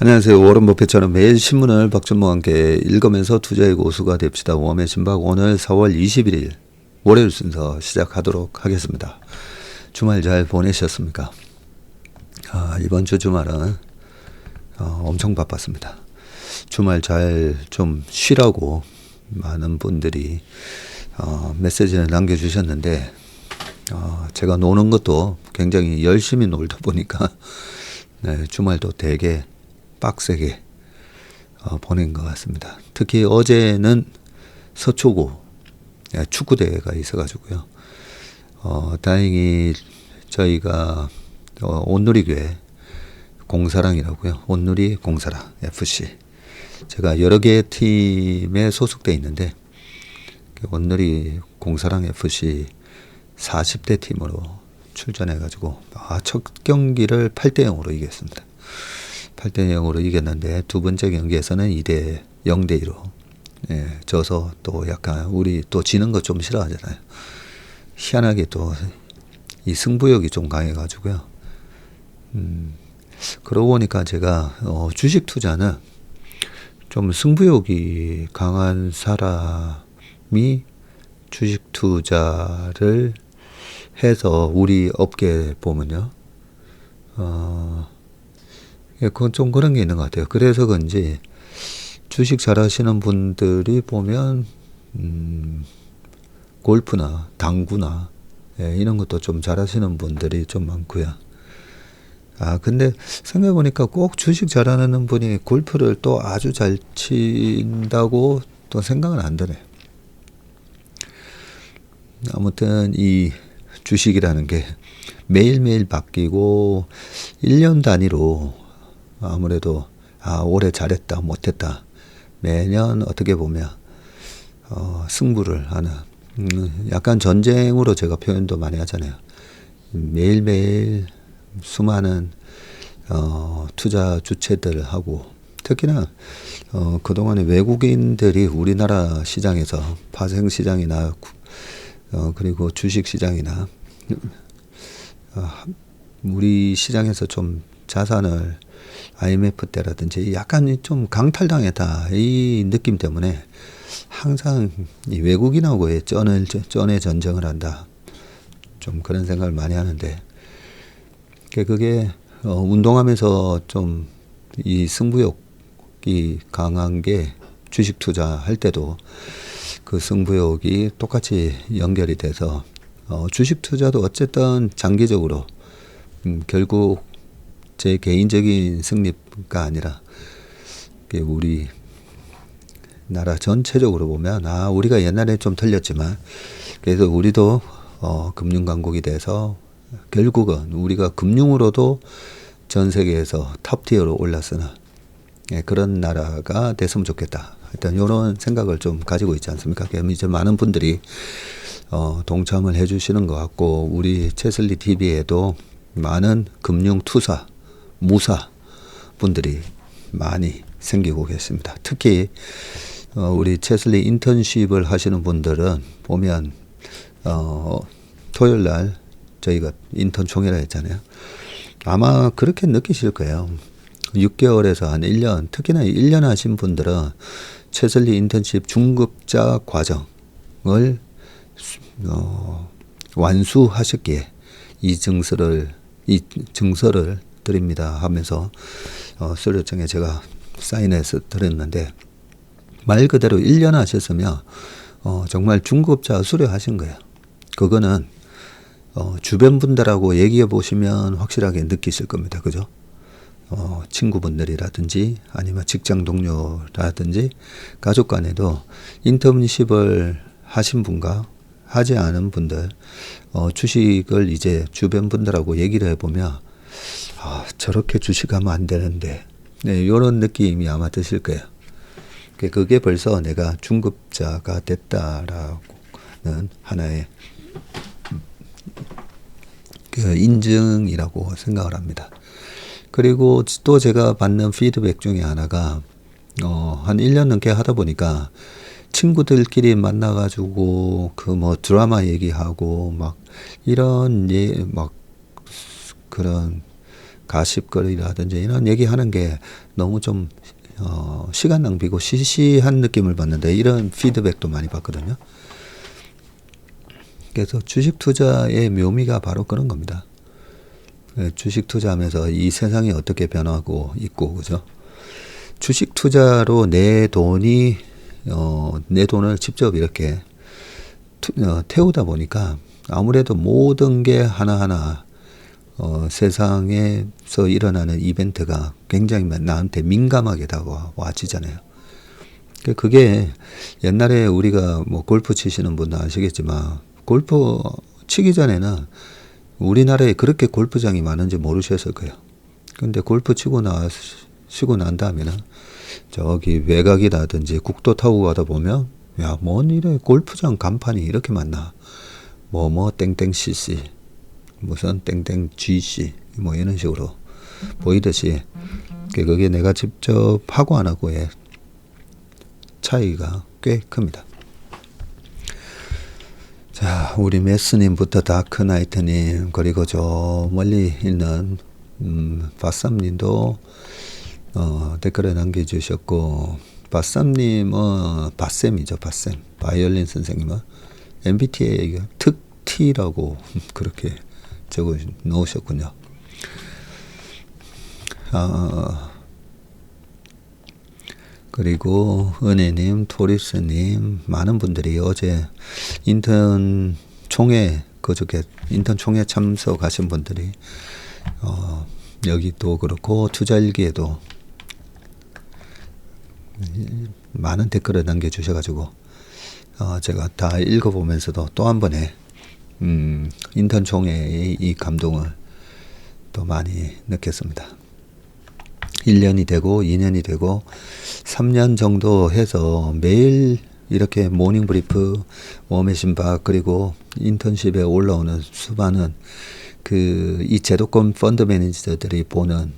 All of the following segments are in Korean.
안녕하세요. 워런 버핏처럼 매일 신문을 박준모와 함께 읽으면서 투자의 고수가 됩시다. 웜의 신박 오늘 4월 21일 월요일 순서 시작하도록 하겠습니다. 주말 잘 보내셨습니까? 이번 주 주말은 엄청 바빴습니다. 주말 잘 좀 쉬라고 많은 분들이 메시지를 남겨주셨는데 제가 노는 것도 굉장히 열심히 놀다 보니까 네, 주말도 되게 빡세게 보낸 것 같습니다. 특히 어제는 서초구 축구대회가 있어가지고요. 다행히 저희가 온누리교회 공사랑이라고요. 온누리 공사랑 FC. 제가 여러 개의 팀에 소속돼 있는데 온누리 공사랑 FC 40대 팀으로 출전해가지고 첫 경기를 8대0으로 이겼습니다. 8대0으로 이겼는데 두 번째 경기에서는 0대2로 져서 또 약간 우리 또 지는 거 좀 싫어하잖아요. 희한하게 또 이 승부욕이 좀 강해가지고요. 그러고 보니까 제가 주식 투자는 좀 승부욕이 강한 사람이 주식 투자를 해서 우리 업계 보면요. 그건 좀 그런 게 있는 것 같아요. 그래서 그런지 주식 잘하시는 분들이 보면 골프나 당구나 이런 것도 좀 잘하시는 분들이 좀 많고요. 근데 생각해보니까 꼭 주식 잘하는 분이 골프를 또 아주 잘 친다고 또 생각은 안 드네요. 아무튼 이 주식이라는 게 매일매일 바뀌고 1년 단위로 아무래도 올해 잘했다 못했다 매년 어떻게 보면 승부를 하는 약간 전쟁으로 제가 표현도 많이 하잖아요. 매일매일 수많은 투자 주체들하고 특히나 그동안에 외국인들이 우리나라 시장에서 파생시장이나 그리고 주식시장이나 우리 시장에서 좀 자산을 IMF 때라든지 약간 좀 강탈당했다 이 느낌 때문에 항상 이 외국인하고의 쩐의 전쟁을 한다 좀 그런 생각을 많이 하는데 그게 운동하면서 좀 이 승부욕이 강한 게 주식 투자할 때도 그 승부욕이 똑같이 연결이 돼서 주식 투자도 어쨌든 장기적으로 결국 제 개인적인 승리가 아니라 우리 나라 전체적으로 보면 우리가 옛날에 좀 틀렸지만 그래서 우리도 금융 강국이 돼서 결국은 우리가 금융으로도 전 세계에서 탑티어로 올랐으나 그런 나라가 됐으면 좋겠다. 일단 이런 생각을 좀 가지고 있지 않습니까? 이제 많은 분들이 동참을 해주시는 것 같고 우리 채슬리 TV에도 많은 금융 투사, 무사 분들이 많이 생기고 계십니다. 특히 우리 채슬리 인턴십을 하시는 분들은 보면 토요일 날 저희가 인턴 총회라 했잖아요. 아마 그렇게 느끼실 거예요. 6개월에서 한 1년, 특히나 1년 하신 분들은 채슬리 인턴십 중급자 과정을 완수하셨기에 이 증서를 드립니다 하면서 서류청에 제가 사인해서 드렸는데 말 그대로 1년 하셨으면 정말 중급자 수료하신 거예요. 그거는 주변 분들하고 얘기해 보시면 확실하게 느끼실 겁니다. 그죠? 친구분들이라든지 아니면 직장 동료라든지 가족 간에도 인턴십을 하신 분과 하지 않은 분들 주식을 이제 주변 분들하고 얘기를 해보면 저렇게 주식하면 안 되는데 이런 느낌이 아마 드실 거예요. 그게 벌써 내가 중급자가 됐다라는 하나의 인증이라고 생각을 합니다. 그리고 또 제가 받는 피드백 중에 하나가 한 1년 넘게 하다 보니까 친구들끼리 만나가지고 그 뭐 드라마 얘기하고 막 이런 막 그런 가십거리라든지 이런 얘기하는 게 너무 좀 시간 낭비고 시시한 느낌을 받는데 이런 피드백도 많이 받거든요. 그래서 주식 투자의 묘미가 바로 그런 겁니다. 주식 투자하면서 이 세상이 어떻게 변하고 있고, 그죠? 주식 투자로 내 돈을 직접 이렇게 태우다 보니까 아무래도 모든 게 하나하나 세상에서 일어나는 이벤트가 굉장히 나한테 민감하게 다가와지잖아요. 그게 옛날에 우리가 뭐 골프 치시는 분도 아시겠지만 골프 치기 전에는 우리나라에 그렇게 골프장이 많은지 모르셨을 거예요. 근데 골프 치고 난 다음에는 저기 외곽이라든지 국도 타고 가다 보면 야, 뭔 이래 골프장 간판이 이렇게 많나. 뭐 땡땡 CC 무슨 땡땡 GC 뭐 이런 식으로 보이듯이 그게 내가 직접 하고 안 하고의 차이가 꽤 큽니다. 자, 우리 메스님부터 다크나이트님, 그리고 저 멀리 있는 바쌈님도 댓글에 남겨주셨고, 바쌈님은 바쌤이죠, 바쌤. 바이올린 선생님은 MBTI 특T라고 그렇게 적어 놓으셨군요. 그리고 은혜님, 토리스님, 많은 분들이 어제 인턴 총회 참석하신 분들이 여기 또 그렇고 투자일기에도 많은 댓글을 남겨주셔가지고 제가 다 읽어보면서도 또 한 번에 인턴 총회의 이 감동을 또 많이 느꼈습니다. 1년이 되고 2년이 되고 3년 정도 해서 매일 이렇게 모닝 브리프, 워메신박 그리고 인턴십에 올라오는 수많은 이 제도권 펀드 매니저들이 보는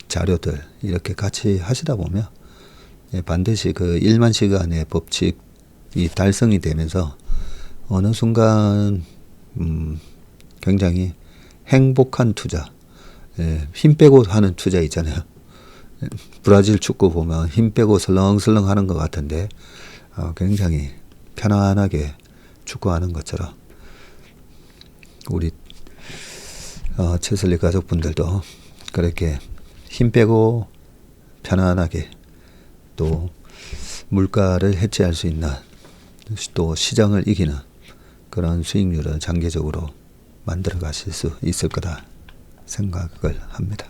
자료들 이렇게 같이 하시다 보면 반드시 그 1만 시간의 법칙이 달성이 되면서 어느 순간 굉장히 행복한 투자, 힘 빼고 하는 투자 있잖아요. 브라질 축구 보면 힘 빼고 설렁설렁 하는 것 같은데 굉장히 편안하게 축구하는 것처럼 우리 최슬리 가족분들도 그렇게 힘 빼고 편안하게 또 물가를 해치할 수 있는 또 시장을 이기는 그런 수익률을 장기적으로 만들어 가실 수 있을 거다 생각을 합니다.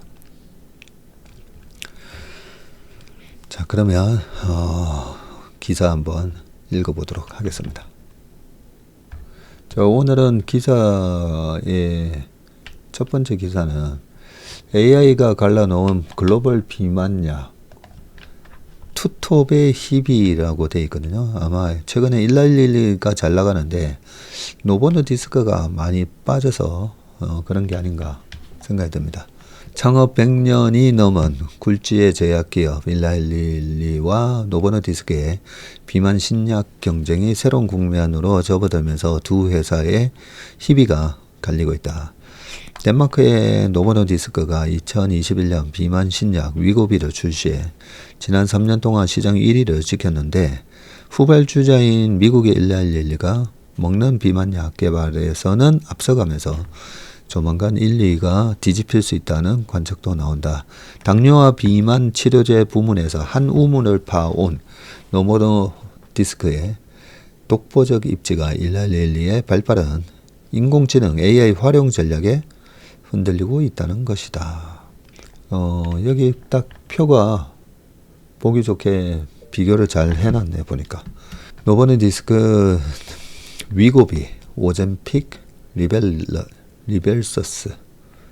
자, 그러면 기사 한번 읽어보도록 하겠습니다. 자, 오늘은 기사의 첫 번째 기사는 AI가 갈라놓은 글로벌 비만약 투톱의 희비라고 되어 있거든요. 아마 최근에 1111가 잘 나가는데 노보노디스크가 많이 빠져서 그런 게 아닌가 생각이 듭니다. 창업 100년이 넘은 굴지의 제약기업 1111와 노보노디스크의 비만 신약 경쟁이 새로운 국면으로 접어들면서 두 회사의 희비가 갈리고 있다. 덴마크의 노보노디스크가 2021년 비만 신약 위고비를 출시해 지난 3년 동안 시장 1위를 지켰는데 후발주자인 미국의 1111가 먹는 비만약 개발에서는 앞서가면서 조만간 1, 2위가 뒤집힐 수 있다는 관측도 나온다. 당뇨와 비만 치료제 부문에서 한 우문을 파온 노보노디스크의 독보적 입지가 1112의 발빠른 인공지능 AI 활용 전략에 흔들리고 있다는 것이다. 여기 딱 표가 보기 좋게 비교를 잘 해놨네 보니까. 노보노디스크 위고비, 오젬픽, 리벨서스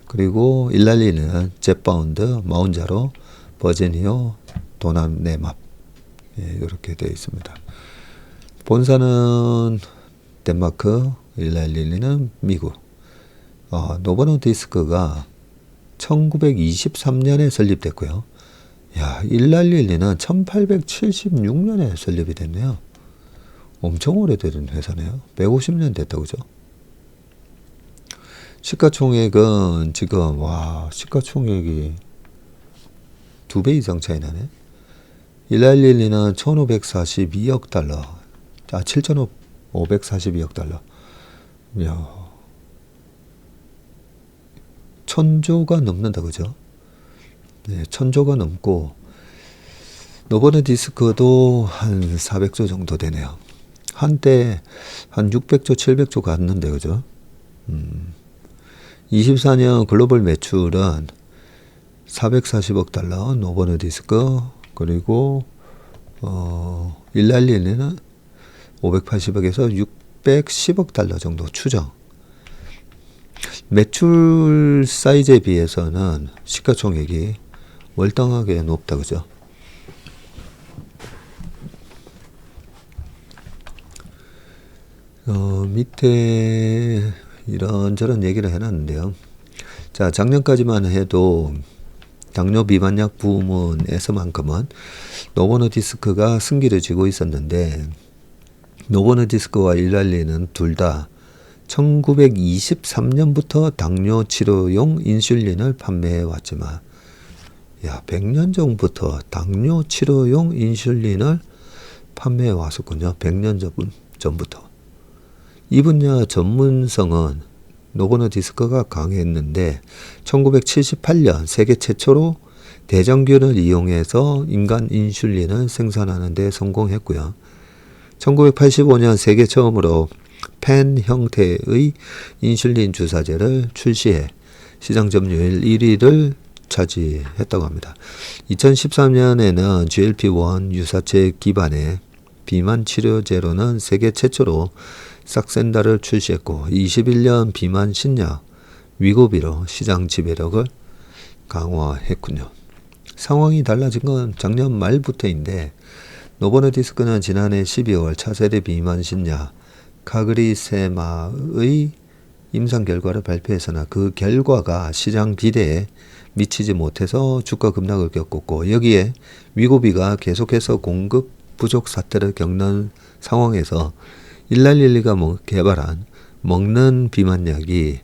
그리고 112는 젯바운드, 마운자로, 버제니오, 도나네맙 이렇게 되어 있습니다. 본사는 덴마크, 112는 미국. 노보노디스크가 1923년에 설립됐고요. 야, 112는 1876년에 설립이 됐네요. 엄청 오래된 회사네요. 150년 됐다고 그죠? 시가총액은 지금 시가총액이 2배 이상 차이 나네. 일라일리는 1542억 달러. 7,542억 달러. 이야. 1,000조가 넘는다, 그죠? 네, 1,000조가 넘고, 노버노디스크도 한 400조 정도 되네요. 한때 한 600조, 700조 갔는데, 그죠? 24년 글로벌 매출은 440억 달러, 노버노디스크, 그리고, 일랄리는 580억에서 610억 달러 정도 추정. 매출 사이즈에 비해서는 시가총액이 월등하게 높다, 그죠? 밑에 이런저런 얘기를 해놨는데요. 자, 작년까지만 해도 당뇨 비만약 부문에서만큼은 노보노디스크가 승기를 쥐고 있었는데, 노보노디스크와 일랄리는 둘 다 1923년부터 당뇨 치료용 인슐린을 판매해 왔지만, 100년 전부터 당뇨 치료용 인슐린을 판매해 왔었군요. 100년 전부터. 이 분야 전문성은 노보노디스크가 강했는데 1978년 세계 최초로 대장균을 이용해서 인간 인슐린을 생산하는 데 성공했고요. 1985년 세계 처음으로 펜 형태의 인슐린 주사제를 출시해 시장 점유율 1위를 차지했다고 합니다. 2013년에는 GLP-1 유사체 기반의 비만 치료제로는 세계 최초로 삭센다를 출시했고, 21년 비만 신약 위고비로 시장 지배력을 강화했군요. 상황이 달라진 건 작년 말부터인데, 노보노디스크는 지난해 12월 차세대 비만 신약 카그리세마의 임상 결과를 발표했으나 그 결과가 시장 기대에 미치지 못해서 주가 급락을 겪었고, 여기에 위고비가 계속해서 공급 부족 사태를 겪는 상황에서 일랄릴리가 개발한 먹는 비만약이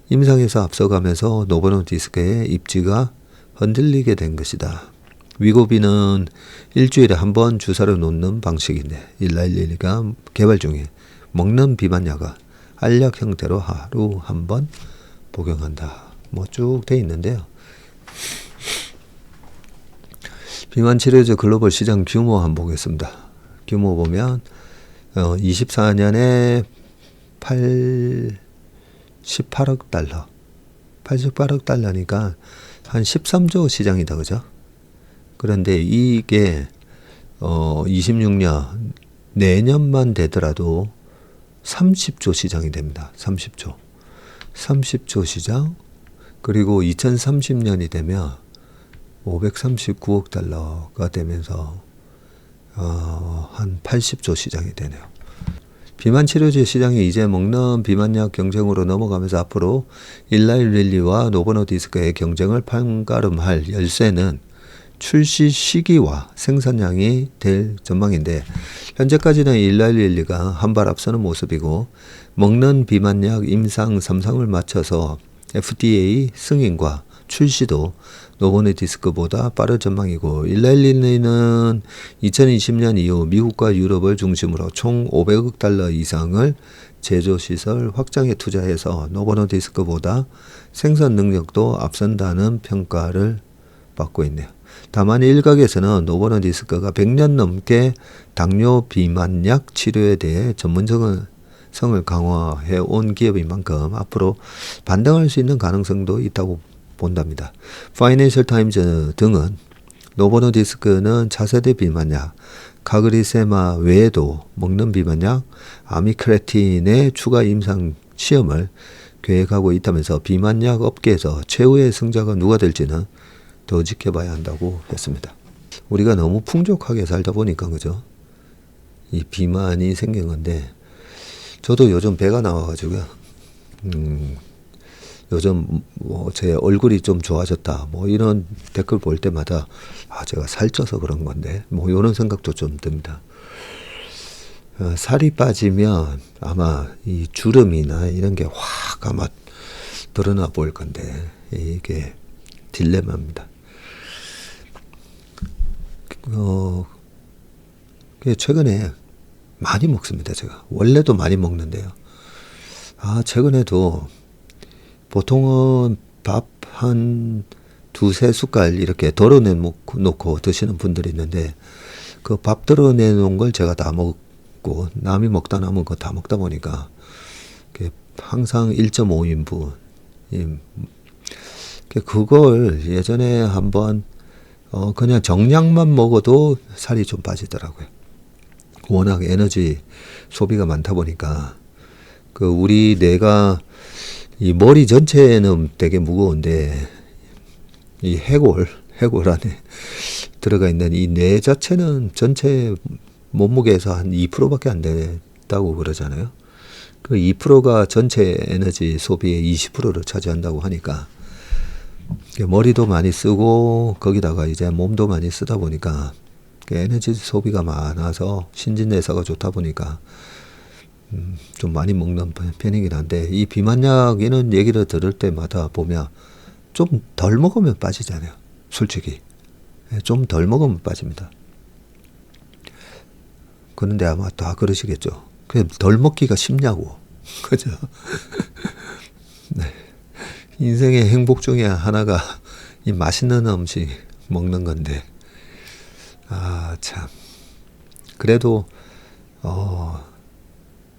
임상에서 앞서가면서 노보노디스크의 입지가 흔들리게 된 것이다. 위고비는 일주일에 한 번 주사를 놓는 방식인데, 일랄릴리가 개발 중에 먹는 비만약은 알약 형태로 하루 한 번 복용한다. 쭉 돼 있는데요. 비만 치료제 글로벌 시장 규모 한번 보겠습니다. 규모 보면 24년에 88억 달러. 88억 달러니까 한 13조 시장이다, 그죠? 그런데 이게 26년 내년만 되더라도 30조 시장이 됩니다. 30조 시장. 그리고 2030년이 되면 539억 달러가 되면서 한 80조 시장이 되네요. 비만 치료제 시장이 이제 먹는 비만약 경쟁으로 넘어가면서 앞으로 일라일릴리와 노보노디스크의 경쟁을 판가름할 열쇠는 출시 시기와 생산량이 될 전망인데, 현재까지는 일라일릴리가 한 발 앞서는 모습이고, 먹는 비만약 임상 3상을 마쳐서 FDA 승인과 출시도 노보노디스크보다 빠른 전망이고, 일라일리는 2020년 이후 미국과 유럽을 중심으로 총 500억 달러 이상을 제조시설 확장에 투자해서 노보노디스크보다 생산 능력도 앞선다는 평가를 받고 있네요. 다만 일각에서는 노보노디스크가 100년 넘게 당뇨 비만약 치료에 대해 전문성을 강화해 온 기업인 만큼 앞으로 반등할 수 있는 가능성도 있다고 본답니다. 파이낸셜 타임즈 등은 노보노디스크는 차세대 비만약 카그리세마 외에도 먹는 비만약 아미크레틴의 추가 임상 시험을 계획하고 있다면서 비만약 업계에서 최후의 승자가 누가 될지는 더 지켜봐야 한다고 했습니다. 우리가 너무 풍족하게 살다 보니까, 그죠? 이 비만이 생긴 건데, 저도 요즘 배가 나와가지고요. 요즘 제 얼굴이 좀 좋아졌다. 이런 댓글 볼 때마다 제가 살쪄서 그런 건데, 이런 생각도 좀 듭니다. 살이 빠지면 아마 이 주름이나 이런 게 확 아마 드러나 보일 건데 이게 딜레마입니다. 최근에 많이 먹습니다. 제가 원래도 많이 먹는데요. 최근에도 보통은 밥 한 두세 숟갈 이렇게 덜어내 놓고 드시는 분들이 있는데 그 밥 덜어내 놓은 걸 제가 다 먹고 남이 먹다 남은 거 다 먹다 보니까 항상 1.5인분 그걸 예전에 한번 그냥 정량만 먹어도 살이 좀 빠지더라고요. 워낙 에너지 소비가 많다 보니까 우리 뇌가 이 머리 전체는 되게 무거운데 이 해골 안에 들어가 있는 이 뇌 자체는 전체 몸무게에서 한 2%밖에 안 된다고 그러잖아요. 그 2%가 전체 에너지 소비의 20%를 차지한다고 하니까 머리도 많이 쓰고 거기다가 이제 몸도 많이 쓰다 보니까 에너지 소비가 많아서 신진대사가 좋다 보니까 좀 많이 먹는 편이긴 한데 이 비만약 이런 얘기를 들을 때마다 보면 좀 덜 먹으면 빠지잖아요. 솔직히 좀 덜 먹으면 빠집니다. 그런데 아마 다 그러시겠죠. 그냥 덜 먹기가 쉽냐고. 그죠? 네. 인생의 행복 중에 하나가 이 맛있는 음식 먹는 건데 참 그래도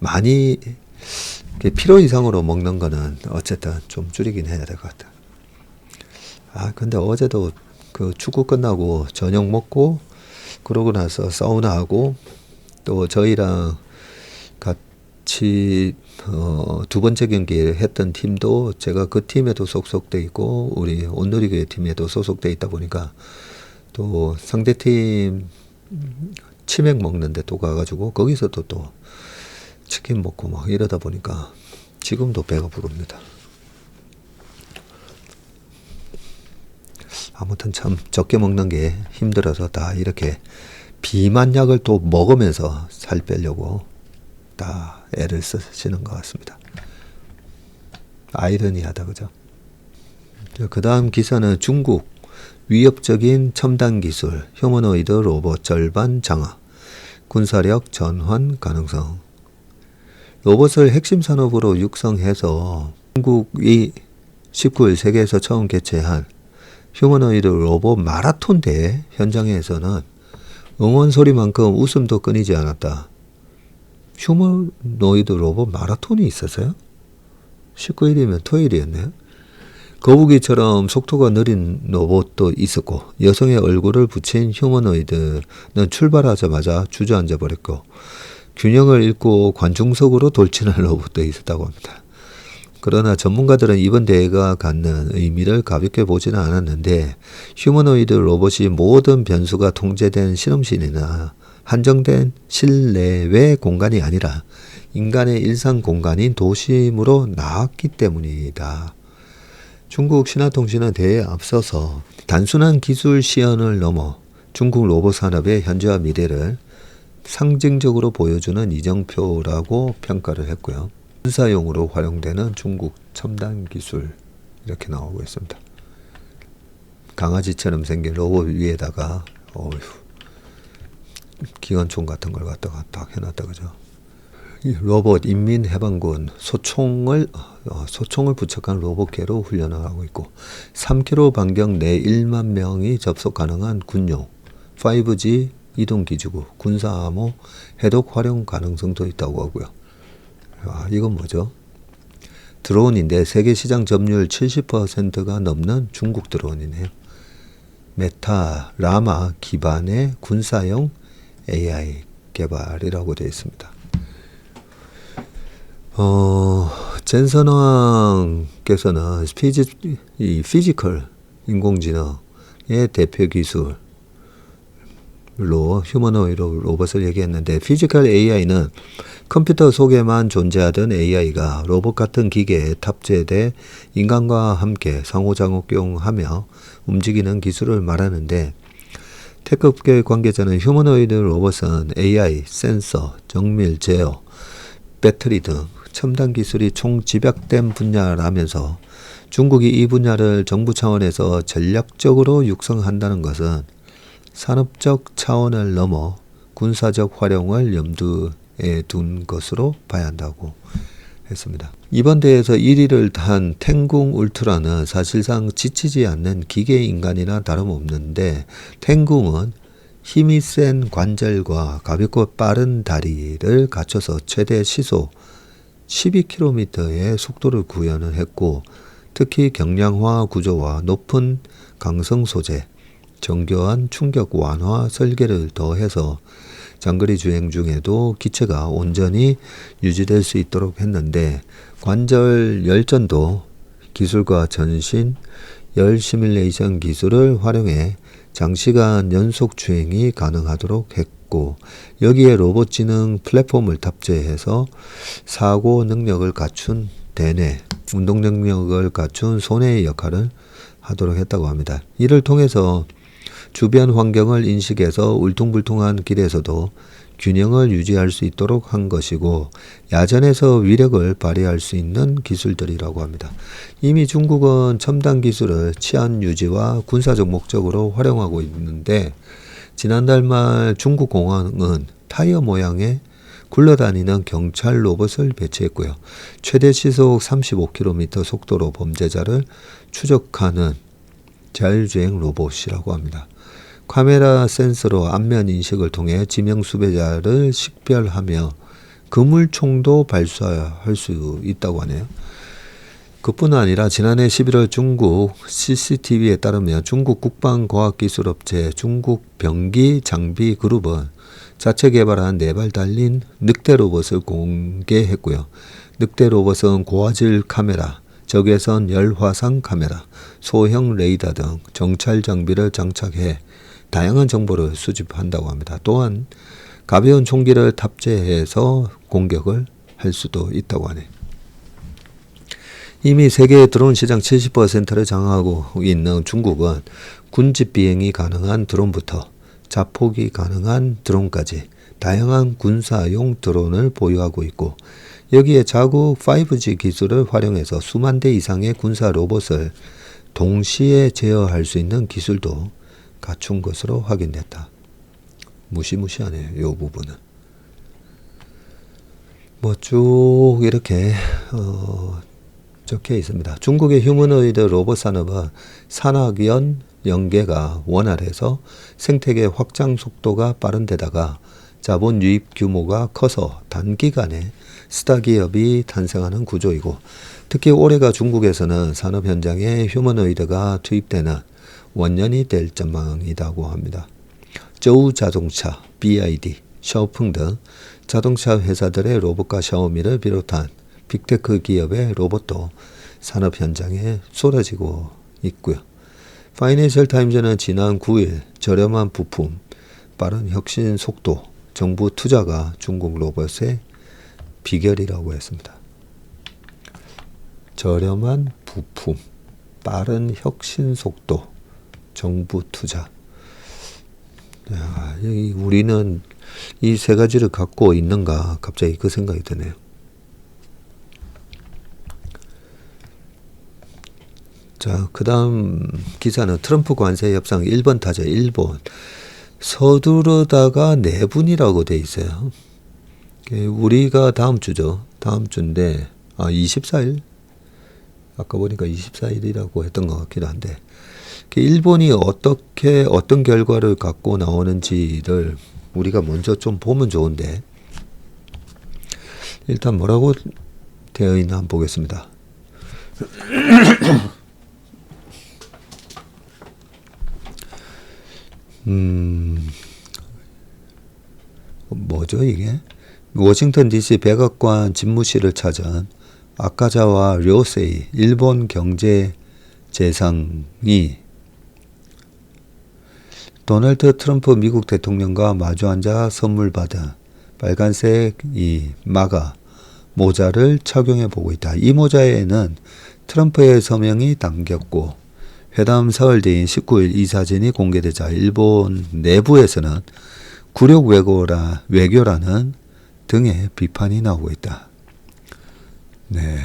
많이 필요 이상으로 먹는 거는 어쨌든 좀 줄이긴 해야 될 것 같아요. 근데 어제도 그 축구 끝나고 저녁 먹고 그러고 나서 사우나 하고 또 저희랑 같이 두 번째 경기 했던 팀도 제가 그 팀에도 소속돼 있고 우리 온누리교회 팀에도 소속돼 있다 보니까 또 상대팀 치맥 먹는데 또 가가지고 거기서도 또 치킨 먹고 막 이러다 보니까 지금도 배가 부릅니다. 아무튼 참 적게 먹는 게 힘들어서 다 이렇게 비만약을 또 먹으면서 살 빼려고 다 애를 쓰시는 것 같습니다. 아이러니하다, 그죠? 그 다음 기사는 중국 위협적인 첨단 기술 휴머노이드 로봇 절반 장악 군사력 전환 가능성. 로봇을 핵심 산업으로 육성해서 중국이 19일 세계에서 처음 개최한 휴머노이드 로봇 마라톤 대회 현장에서는 응원 소리만큼 웃음도 끊이지 않았다. 휴머노이드 로봇 마라톤이 있었어요? 19일이면 토요일이었네요. 거북이처럼 속도가 느린 로봇도 있었고 여성의 얼굴을 붙인 휴머노이드는 출발하자마자 주저앉아 버렸고 균형을 잃고 관중석으로 돌진하는 로봇도 있었다고 합니다. 그러나 전문가들은 이번 대회가 갖는 의미를 가볍게 보지는 않았는데 휴머노이드 로봇이 모든 변수가 통제된 실험실이나 한정된 실내외 공간이 아니라 인간의 일상 공간인 도심으로 나왔기 때문이다. 중국 신화통신은 대회에 앞서서 단순한 기술 시연을 넘어 중국 로봇 산업의 현재와 미래를 상징적으로 보여주는 이정표라고 평가를 했고요. 군사용으로 활용되는 중국 첨단 기술 이렇게 나오고 있습니다. 강아지처럼 생긴 로봇 위에다가 기관총 같은 걸 갖다가 딱 해놨다, 그죠? 이 로봇 인민해방군 소총을 부착한 로봇개로 훈련을 하고 있고 3km 반경 내 1만 명이 접속 가능한 군용 5G 이동기지구 군사암호 해독 활용 가능성도 있다고 하고요. 이건 뭐죠? 드론인데 세계 시장 점유율 70%가 넘는 중국 드론이네요. 메타 라마 기반의 군사용 AI 개발이라고 되어 있습니다. 젠선 왕께서는 피지컬 인공지능의 대표 기술로 휴머노이드 로봇을 얘기했는데 피지컬 AI는 컴퓨터 속에만 존재하던 AI가 로봇 같은 기계에 탑재돼 인간과 함께 상호작용하며 움직이는 기술을 말하는데 테크업계 관계자는 휴머노이드 로봇은 AI, 센서, 정밀 제어, 배터리 등 첨단 기술이 총집약된 분야라면서 중국이 이 분야를 정부 차원에서 전략적으로 육성한다는 것은 산업적 차원을 넘어 군사적 활용을 염두에 둔 것으로 봐야 한다고 했습니다. 이번 대회에서 1위를 단 탱궁 울트라는 사실상 지치지 않는 기계 인간이나 다름없는데, 탱궁은 힘이 센 관절과 가볍고 빠른 다리를 갖춰서 최대 시속 12km의 속도를 구현을 했고, 특히 경량화 구조와 높은 강성 소재, 정교한 충격 완화 설계를 더해서 장거리 주행 중에도 기체가 온전히 유지될 수 있도록 했는데, 관절 열전도 기술과 전신 열 시뮬레이션 기술을 활용해 장시간 연속 주행이 가능하도록 했고, 여기에 로봇 지능 플랫폼을 탑재해서 사고 능력을 갖춘 대뇌, 운동 능력을 갖춘 소뇌의 역할을 하도록 했다고 합니다. 이를 통해서 주변 환경을 인식해서 울퉁불퉁한 길에서도 균형을 유지할 수 있도록 한 것이고, 야전에서 위력을 발휘할 수 있는 기술들이라고 합니다. 이미 중국은 첨단 기술을 치안 유지와 군사적 목적으로 활용하고 있는데, 지난달 말 중국 공항은 타이어 모양의 굴러다니는 경찰 로봇을 배치했고요. 최대 시속 35km 속도로 범죄자를 추적하는 자율주행 로봇이라고 합니다. 카메라 센서로 안면 인식을 통해 지명 수배자를 식별하며 그물총도 발사할 수 있다고 하네요. 그뿐 아니라 지난해 11월 중국 CCTV에 따르면 중국 국방과학기술업체 중국병기장비그룹은 자체 개발한 4발 달린 늑대 로봇을 공개했고요. 늑대 로봇은 고화질 카메라, 적외선 열화상 카메라, 소형 레이더 등 정찰 장비를 장착해 다양한 정보를 수집한다고 합니다. 또한 가벼운 총기를 탑재해서 공격을 할 수도 있다고 하네요. 이미 세계 드론 시장 70%를 장악하고 있는 중국은 군집 비행이 가능한 드론부터 자폭이 가능한 드론까지 다양한 군사용 드론을 보유하고 있고, 여기에 자국 5G 기술을 활용해서 수만 대 이상의 군사 로봇을 동시에 제어할 수 있는 기술도 갖춘 것으로 확인됐다. 무시무시하네요, 이 부분은. 뭐 쭉 이렇게 적혀 있습니다. 중국의 휴머노이드 로봇 산업은 산학연 연계가 원활해서 생태계 확장 속도가 빠른 데다가 자본 유입 규모가 커서 단기간에 스타 기업이 탄생하는 구조이고, 특히 올해가 중국에서는 산업 현장에 휴머노이드가 투입되는 원년이 될 전망이라고 합니다. 저우 자동차, BID, 샤오풍 등 자동차 회사들의 로봇과 샤오미를 비롯한 빅테크 기업의 로봇도 산업 현장에 쏟아지고 있고요. 파이낸셜 타임즈는 지난 9일 저렴한 부품, 빠른 혁신 속도, 정부 투자가 중국 로봇의 비결이라고 했습니다. 저렴한 부품, 빠른 혁신 속도, 정부 투자. 야, 우리는 이 세 가지를 갖고 있는가, 갑자기 그 생각이 드네요. 자, 그 다음 기사는 트럼프 관세 협상 1번 타자 일본. 서두르다가 4분이라고 돼 있어요. 우리가 다음 주죠. 다음 주인데, 24일? 아까 보니까 24일이라고 했던 것 같기도 한데, 일본이 어떤 결과를 갖고 나오는지를 우리가 먼저 좀 보면 좋은데, 일단 뭐라고 되어 있나 한번 보겠습니다. 뭐죠 이게? 워싱턴 DC 백악관 집무실을 찾은 아카자와 료세이 일본 경제재상이 도널드 트럼프 미국 대통령과 마주 앉아 선물 받은 빨간색 이 마가 모자를 착용해 보고 있다. 이 모자에는 트럼프의 서명이 담겼고, 회담 사흘 뒤인 19일 이 사진이 공개되자 일본 내부에서는 굴욕 외교라는 등의 비판이 나오고 있다. 네.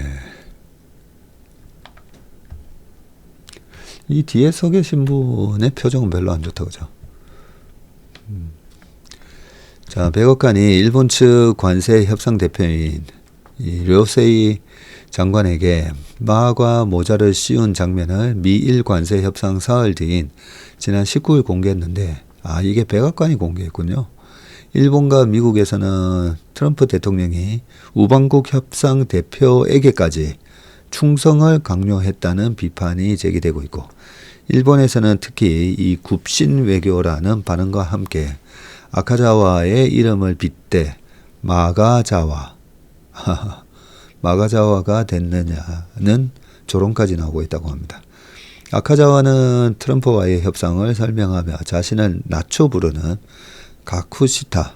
이 뒤에 서 계신 분의 표정은 별로 안 좋다, 그죠? 자, 백악관이 일본 측 관세 협상 대표인 이 료세이 장관에게 마과 모자를 씌운 장면을 미일 관세 협상 사흘 뒤인 지난 19일 공개했는데, 이게 백악관이 공개했군요. 일본과 미국에서는 트럼프 대통령이 우방국 협상 대표에게까지 충성을 강요했다는 비판이 제기되고 있고, 일본에서는 특히 이 굽신 외교라는 반응과 함께 아카자와의 이름을 빗대 마가자와 마가자와가 됐느냐는 조롱까지 나오고 있다고 합니다. 아카자와는 트럼프와의 협상을 설명하며 자신을 낮춰 부르는 가쿠시타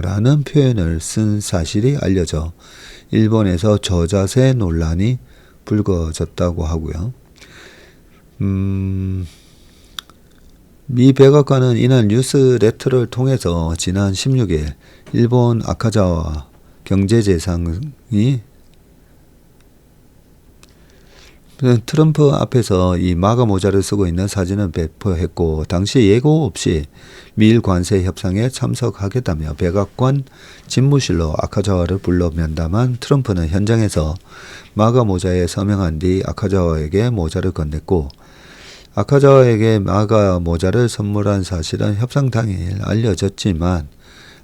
라는 표현을 쓴 사실이 알려져 일본에서 저자세 논란이 불거졌다고 하고요. 미 백악관은 이날 뉴스레터를 통해서 지난 16일 일본 아카자와 경제재상이 트럼프 앞에서 이 마가 모자를 쓰고 있는 사진을 배포했고, 당시 예고 없이 미일 관세 협상에 참석하겠다며 백악관 집무실로 아카자와를 불러 면담한 트럼프는 현장에서 마가 모자에 서명한 뒤 아카자와에게 모자를 건넸고, 아카자와에게 마가 모자를 선물한 사실은 협상 당일 알려졌지만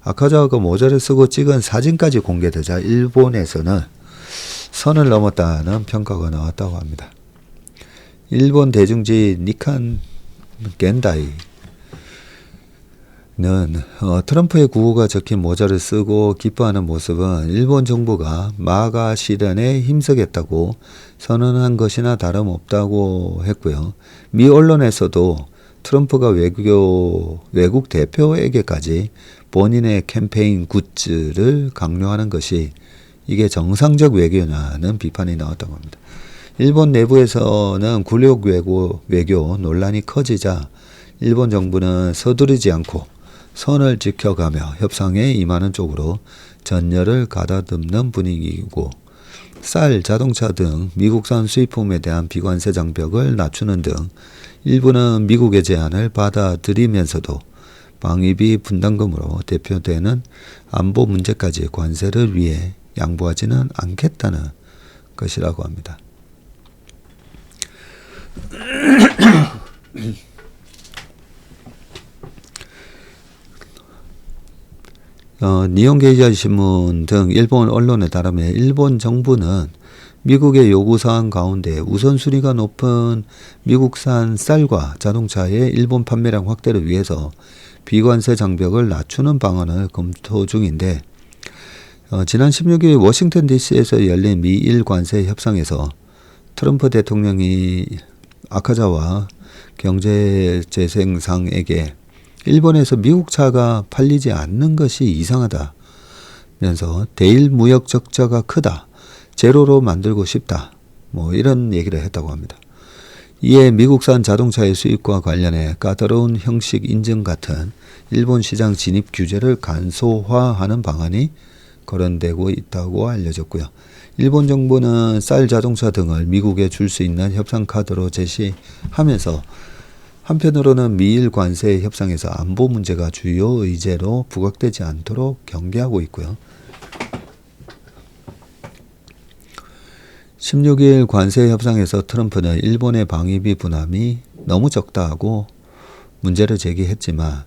아카자와가 모자를 쓰고 찍은 사진까지 공개되자 일본에서는 선을 넘었다는 평가가 나왔다고 합니다. 일본 대중지 니칸 겐다이는 트럼프의 구호가 적힌 모자를 쓰고 기뻐하는 모습은 일본 정부가 마가 실현에 힘쓰겠다고 선언한 것이나 다름없다고 했고요. 미 언론에서도 트럼프가 외국 대표에게까지 본인의 캠페인 굿즈를 강요하는 것이 이게 정상적 외교냐는 비판이 나왔다고 합니다. 일본 내부에서는 굴욕 외교 논란이 커지자 일본 정부는 서두르지 않고 선을 지켜가며 협상에 임하는 쪽으로 전열을 가다듬는 분위기이고, 쌀, 자동차 등 미국산 수입품에 대한 비관세 장벽을 낮추는 등 일부는 미국의 제안을 받아들이면서도 방위비 분담금으로 대표되는 안보 문제까지 관세를 위해 양보하지는 않겠다는 것이라고 합니다. 니혼게이지 신문 등 일본 언론에 따르면 일본 정부는 미국의 요구사항 가운데 우선순위가 높은 미국산 쌀과 자동차의 일본 판매량 확대를 위해서 비관세 장벽을 낮추는 방안을 검토 중인데, 지난 16일 워싱턴 DC에서 열린 미일 관세 협상에서 트럼프 대통령이 아카자와 경제재생상에게 일본에서 미국 차가 팔리지 않는 것이 이상하다면서 대일 무역 적자가 크다, 제로로 만들고 싶다, 이런 얘기를 했다고 합니다. 이에 미국산 자동차의 수입과 관련해 까다로운 형식 인증 같은 일본 시장 진입 규제를 간소화하는 방안이 거론되고 있다고 알려졌고요. 일본 정부는 쌀, 자동차 등을 미국에 줄 수 있는 협상 카드로 제시하면서 한편으로는 미일 관세 협상에서 안보 문제가 주요 의제로 부각되지 않도록 경계하고 있고요. 16일 관세 협상에서 트럼프는 일본의 방위비 부담이 너무 적다고 문제를 제기했지만,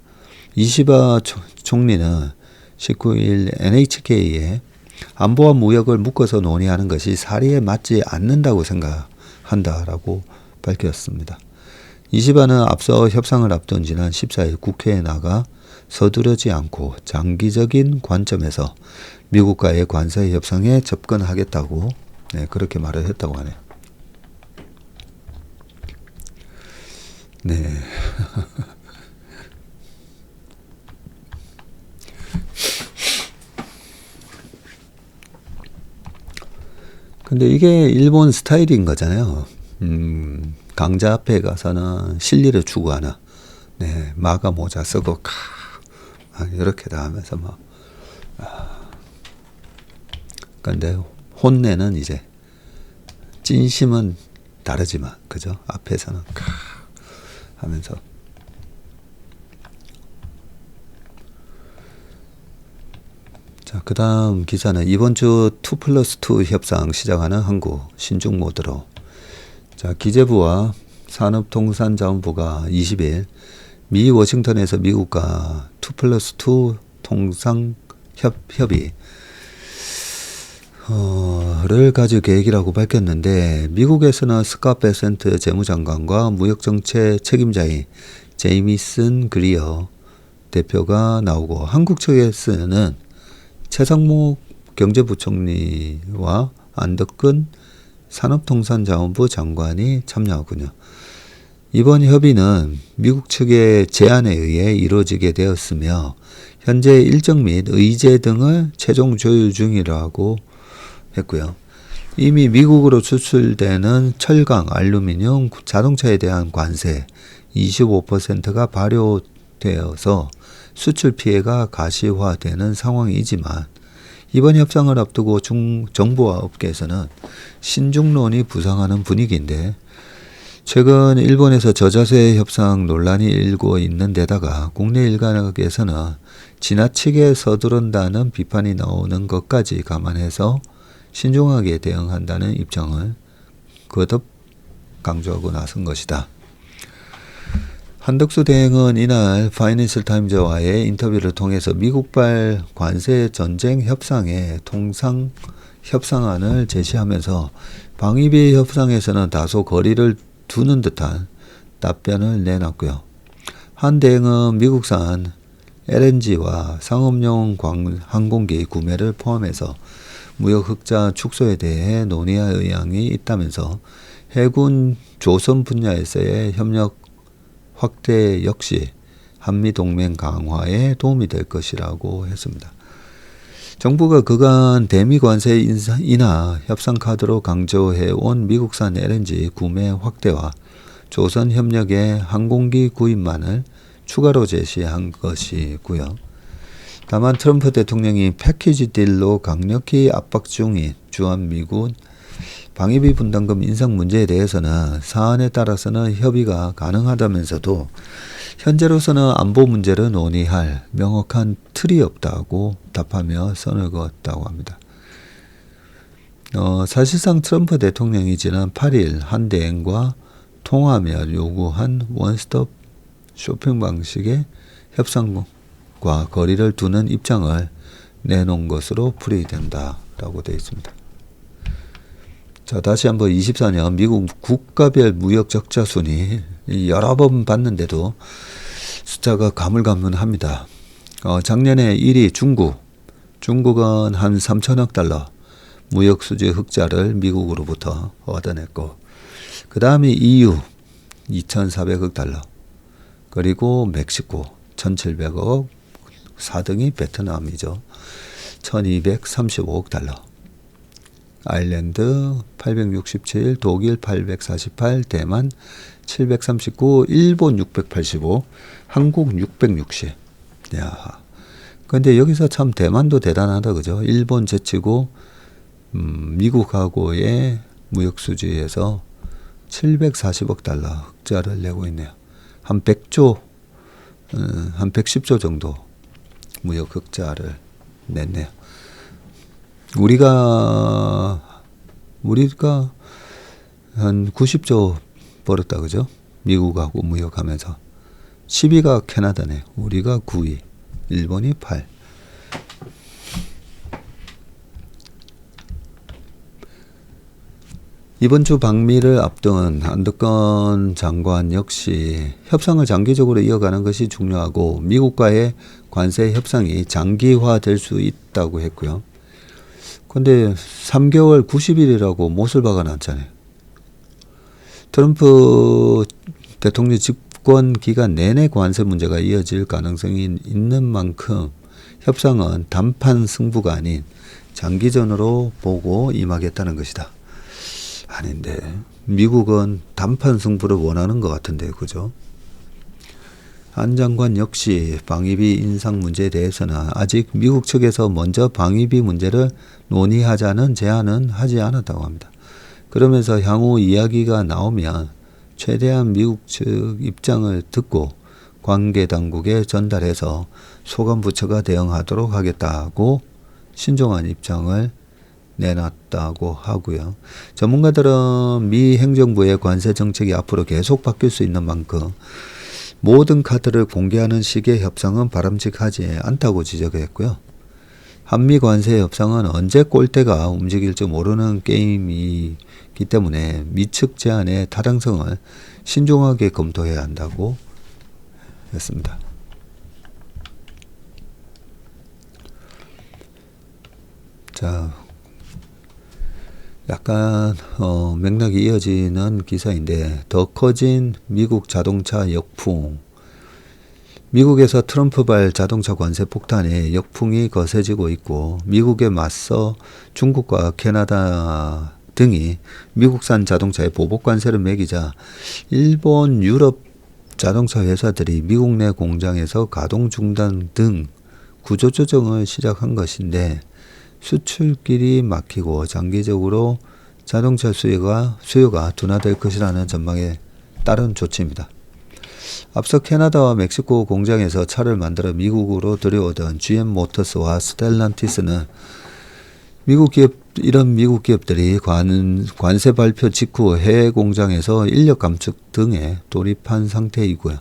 이시바 총리는 19일 NHK에 안보와 무역을 묶어서 논의하는 것이 사리에 맞지 않는다고 생각한다라고 밝혔습니다. 이시바는 앞서 협상을 앞둔 지난 14일 국회에 나가 서두르지 않고 장기적인 관점에서 미국과의 관세 협상에 접근하겠다고 그렇게 말을 했다고 하네요. 네. 근데 이게 일본 스타일인 거잖아요. 강자 앞에 가서는 실리를 추구하는, 마가 모자 쓰고 이렇게 다 하면서 근데 혼내는 이제 찐심은 다르지만 그죠? 앞에서는 하면서 자, 그 다음 기사는 이번 주 2+2 협상 시작하는 한국 신중 모드로. 자, 기재부와 산업통상자원부가 20일 미 워싱턴에서 미국과 2+2 통상 협의 를 가질 계획이라고 밝혔는데, 미국에서는 스캇 베센트 재무장관과 무역정책 책임자인 제이미슨 그리어 대표가 나오고, 한국 측에서는 최상목 경제부총리와 안덕근 산업통상자원부 장관이 참여하군요. 이번 협의는 미국 측의 제안에 의해 이루어지게 되었으며 현재 일정 및 의제 등을 최종 조율 중이라고 했고요. 이미 미국으로 수출되는 철강, 알루미늄, 자동차에 대한 관세 25%가 발효되어서 수출 피해가 가시화되는 상황이지만, 이번 협상을 앞두고 정부와 업계에서는 신중론이 부상하는 분위기인데, 최근 일본에서 저자세 협상 논란이 일고 있는 데다가 국내 일각에서는 지나치게 서두른다는 비판이 나오는 것까지 감안해서 신중하게 대응한다는 입장을 거듭 강조하고 나선 것이다. 한덕수 대행은 이날 파이낸셜 타임즈와의 인터뷰를 통해서 미국발 관세 전쟁 협상의 통상 협상안을 제시하면서 방위비 협상에서는 다소 거리를 두는 듯한 답변을 내놨고요. 한 대행은 미국산 LNG와 상업용 항공기 구매를 포함해서 무역 흑자 축소에 대해 논의할 의향이 있다면서 해군 조선 분야에서의 협력 확대 역시 한미동맹 강화에 도움이 될 것이라고 했습니다. 정부가 그간 대미 관세 인하 협상 카드로 강조해온 미국산 LNG 구매 확대와 조선 협력의 항공기 구입만을 추가로 제시한 것이고요. 다만 트럼프 대통령이 패키지 딜로 강력히 압박 중인 주한미군 방위비 분담금 인상 문제에 대해서는 사안에 따라서는 협의가 가능하다면서도 현재로서는 안보 문제를 논의할 명확한 틀이 없다고 답하며 선을 그었다고 합니다. 사실상 트럼프 대통령이 지난 8일 한 대행과 통화하며 요구한 원스톱 쇼핑 방식의 협상과 거리를 두는 입장을 내놓은 것으로 풀이된다라고 되어 있습니다. 자, 다시 한번 24년 미국 국가별 무역 적자 순위 여러 번 봤는데도 숫자가 가물가물합니다. 작년에 1위 중국은 한 3천억 달러 무역 수지 흑자를 미국으로부터 얻어냈고, 그 다음이 EU 2,400억 달러, 그리고 멕시코 1,700억, 4등이 베트남이죠. 1,235억 달러, 아일랜드 867, 독일 848, 대만 739, 일본 685, 한국 660. 야, 근데 여기서 참 대만도 대단하다, 그죠? 일본 제치고 미국하고의 무역 수지에서 740억 달러 흑자를 내고 있네요. 한 100조, 한 110조 정도 무역 흑자를 냈네요. 우리가 한 90조 벌었다, 그죠? 미국하고 무역하면서. 10위가 캐나다네요. 우리가 9위, 일본이 8. 이번 주 방미를 앞둔 안덕근 장관 역시 협상을 장기적으로 이어가는 것이 중요하고 미국과의 관세 협상이 장기화될 수 있다고 했고요. 근데 3개월 90일이라고 못을 박아놨잖아요. 트럼프 대통령 집권 기간 내내 관세 문제가 이어질 가능성이 있는 만큼 협상은 단판 승부가 아닌 장기전으로 보고 임하겠다는 것이다. 아닌데 미국은 단판 승부를 원하는 것 같은데, 그죠? 한 장관 역시 방위비 인상 문제에 대해서는 아직 미국 측에서 먼저 방위비 문제를 논의하자는 제안은 하지 않았다고 합니다. 그러면서 향후 이야기가 나오면 최대한 미국 측 입장을 듣고 관계 당국에 전달해서 소관부처가 대응하도록 하겠다고 신중한 입장을 내놨다고 하고요. 전문가들은 미 행정부의 관세 정책이 앞으로 계속 바뀔 수 있는 만큼 모든 카드를 공개하는 식의 협상은 바람직하지 않다고 지적했고요. 한미 관세 협상은 언제 꼴대가 움직일지 모르는 게임이기 때문에 미측 제안의 타당성을 신중하게 검토해야 한다고 했습니다. 자, 약간 맥락이 이어지는 기사인데 더 커진 미국 자동차 역풍. 미국에서 트럼프발 자동차 관세 폭탄에 역풍이 거세지고 있고 미국에 맞서 중국과 캐나다 등이 미국산 자동차에 보복 관세를 매기자 일본, 유럽 자동차 회사들이 미국 내 공장에서 가동 중단 등 구조조정을 시작한 것인데 수출길이 막히고 장기적으로 자동차 수요가 둔화될 것이라는 전망에 따른 조치입니다. 앞서 캐나다와 멕시코 공장에서 차를 만들어 미국으로 들여오던 GM 모터스와 스텔란티스는 이런 미국 기업들이 관세 발표 직후 해외 공장에서 인력 감축 등에 돌입한 상태이고요.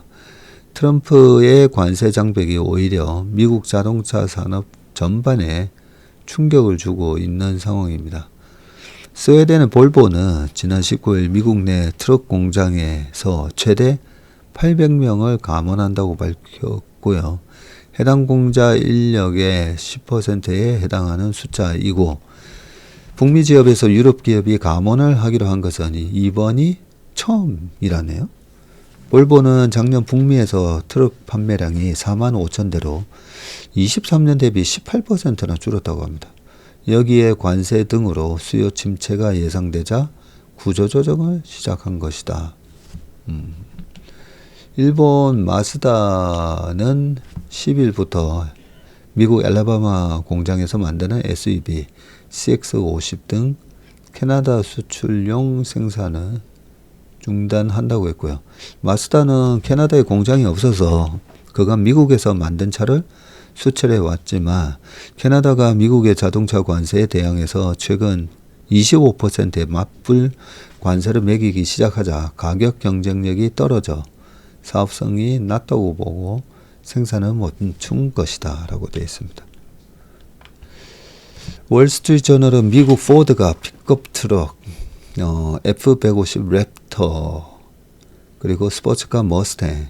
트럼프의 관세 장벽이 오히려 미국 자동차 산업 전반에 충격을 주고 있는 상황입니다. 스웨덴의 볼보는 지난 19일 미국 내 트럭 공장에서 최대 800명을 감원한다고 밝혔고요. 해당 공자 인력의 10%에 해당하는 숫자이고 북미 지역에서 유럽 기업이 감원을 하기로 한 것은 이번이 처음이라네요. 볼보는 작년 북미에서 트럭 판매량이 4만 5천 대로 23년 대비 18%나 줄었다고 합니다. 여기에 관세 등으로 수요 침체가 예상되자 구조조정을 시작한 것이다. 일본 마쓰다는 10일부터 미국 엘라바마 공장에서 만드는 SUV, CX-50 등 캐나다 수출용 생산을 중단한다고 했고요. 마쓰다는 캐나다에 공장이 없어서 그간 미국에서 만든 차를 수출해 왔지만 캐나다가 미국의 자동차 관세에 대항해서 최근 25%의 맞불 관세를 매기기 시작하자 가격 경쟁력이 떨어져 사업성이 낮다고 보고 생산을 멈춘 것이다 라고 되어 있습니다. 월스트리트저널은 미국 포드가 픽업 트럭, F-150 랩터, 그리고 스포츠카 머스탱,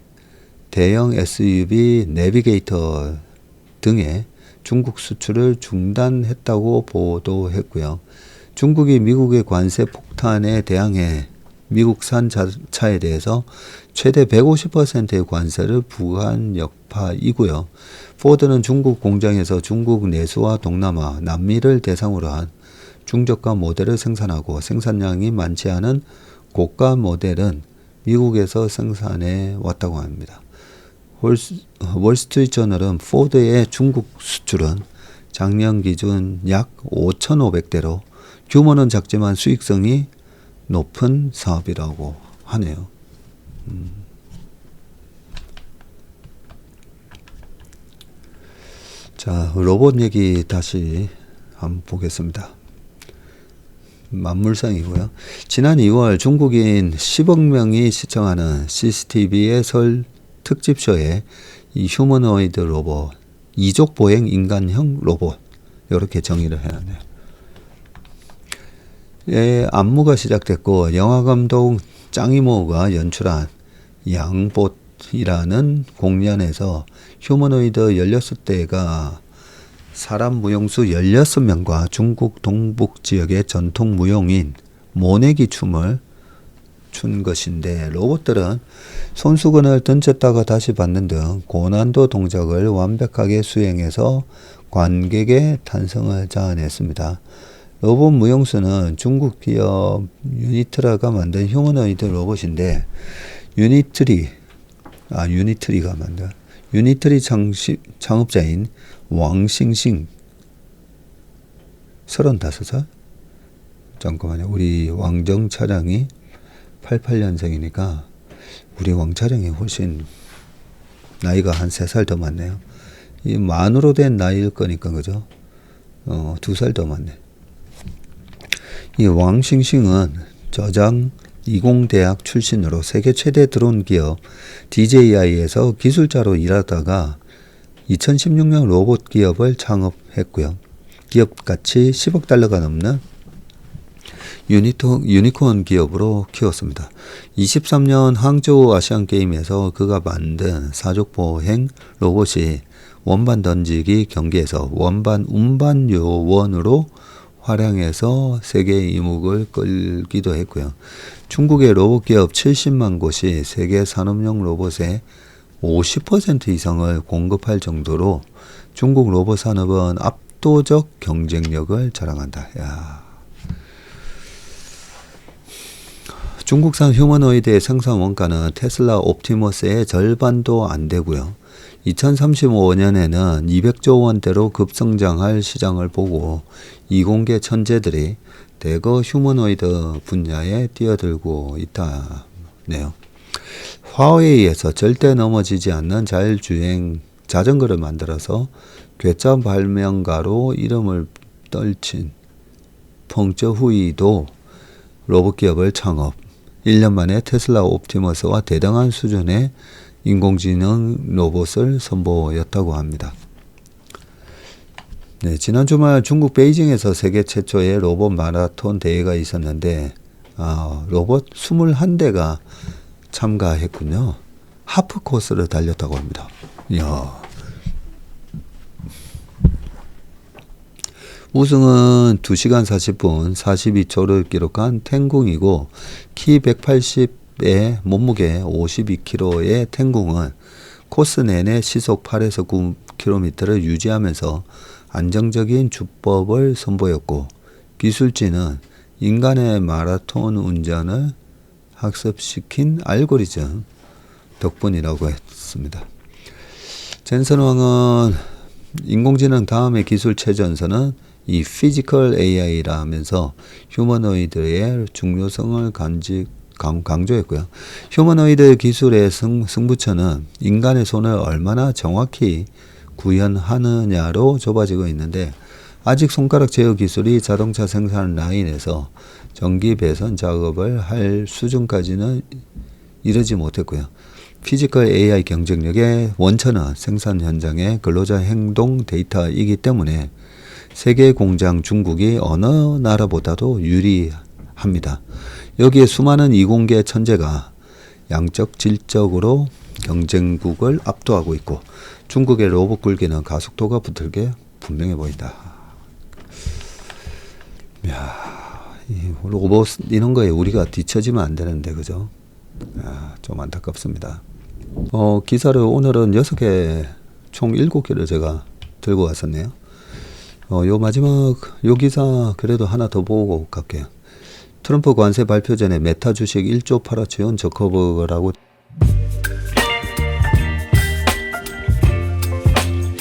대형 SUV 내비게이터 등의 중국 수출을 중단했다고 보도했고요. 중국이 미국의 관세 폭탄에 대항해 미국산 차에 대해서 최대 150%의 관세를 부과한 여파이고요. 포드는 중국 공장에서 중국 내수와 동남아, 남미를 대상으로 한 중저가 모델을 생산하고 생산량이 많지 않은 고가 모델은 미국에서 생산해 왔다고 합니다. 월스트리트저널은 포드의 중국 수출은 작년 기준 약 5,500대로 규모는 작지만 수익성이 높은 사업이라고 하네요. 자, 로봇 얘기 다시 한번 보겠습니다. 만물상이고요. 지난 2월 중국인 10억 명이 시청하는 CCTV의 설 특집쇼에 이 휴머노이드 로봇, 이족 보행 인간형 로봇 이렇게 정의를 해놨네요. 예, 안무가 시작됐고 영화감독 짱이모가 연출한 양봇이라는 공연에서 휴머노이드 16대가 사람 무용수 16명과 중국 동북 지역의 전통 무용인 모내기 춤을 춘 것인데 로봇들은 손수건을 던졌다가 다시 받는 등 고난도 동작을 완벽하게 수행해서 관객의 탄성을 자아냈습니다. 로봇 무용수는 중국 기업 유니트라가 만든 휴머노이드 로봇인데 유니트리 유니트리가 만든 유니트리 창업자인 왕싱싱 35살? 잠깐만요. 우리 왕정 차량이 88년생이니까 우리 왕 차량이 훨씬 나이가 한 3살 더 많네요. 이 만으로 된 나이일 거니까 그죠? 2살 더 많네. 이 왕싱싱은 저장 이공대학 출신으로 세계 최대 드론 기업 DJI에서 기술자로 일하다가 2016년 로봇 기업을 창업했고요. 기업 가치 10억 달러가 넘는 유니콘 기업으로 키웠습니다. 23년 항저우 아시안게임에서 그가 만든 사족보행 로봇이 원반 던지기 경기에서 원반 운반 요원으로 활약해서 세계 이목을 끌기도 했고요. 중국의 로봇 기업 70만 곳이 세계 산업용 로봇의 50% 이상을 공급할 정도로 중국 로봇 산업은 압도적 경쟁력을 자랑한다. 야. 중국산 휴머노이드의 생산 원가는 테슬라 옵티머스의 절반도 안 되고요. 2035년에는 200조 원대로 급성장할 시장을 보고 이공계 천재들이 대거 휴머노이드 분야에 뛰어들고 있다네요. 화웨이에서 절대 넘어지지 않는 자율주행 자전거를 만들어서 괴짜 발명가로 이름을 떨친 펑쩌후이도 로봇 기업을 창업. 1년 만에 테슬라 옵티머스와 대등한 수준의 인공지능 로봇을 선보였다고 합니다. 네, 지난 주말 중국 베이징에서 세계 최초의 로봇 마라톤 대회가 있었는데 로봇 21대가 참가했군요. 하프 코스를 달렸다고 합니다. 이야. 우승은 2시간 40분 42초를 기록한 탱궁이고 키 180에 몸무게 52kg의 탱궁은 코스 내내 시속 8에서 9km를 유지하면서 안정적인 주법을 선보였고 기술진은 인간의 마라톤 운전을 학습시킨 알고리즘 덕분이라고 했습니다. 젠슨 왕은 인공지능 다음의 기술 최전선은 이 피지컬 AI라 하면서 휴머노이드의 중요성을 강조했고요. 휴머노이드 기술의 승부처는 인간의 손을 얼마나 정확히 구현하느냐로 좁아지고 있는데 아직 손가락 제어 기술이 자동차 생산 라인에서 전기 배선 작업을 할 수준까지는 이르지 못했고요. 피지컬 AI 경쟁력의 원천은 생산 현장의 근로자 행동 데이터이기 때문에 세계 공장 중국이 어느 나라보다도 유리합니다. 여기에 수많은 이공계 천재가 양적 질적으로 경쟁국을 압도하고 있고 중국의 로봇 굴기는 가속도가 붙을 게 분명해 보인다. 야, 이 로봇 이런 거에 우리가 뒤처지면 안 되는데 그죠? 좀 안타깝습니다. 기사를 오늘은 6개, 총 7개를 제가 들고 왔었네요. 요 마지막, 요 기사 그래도 하나 더 보고 갈게요. 트럼프 관세 발표 전에 메타 주식 1조 팔아치운 저커버그라고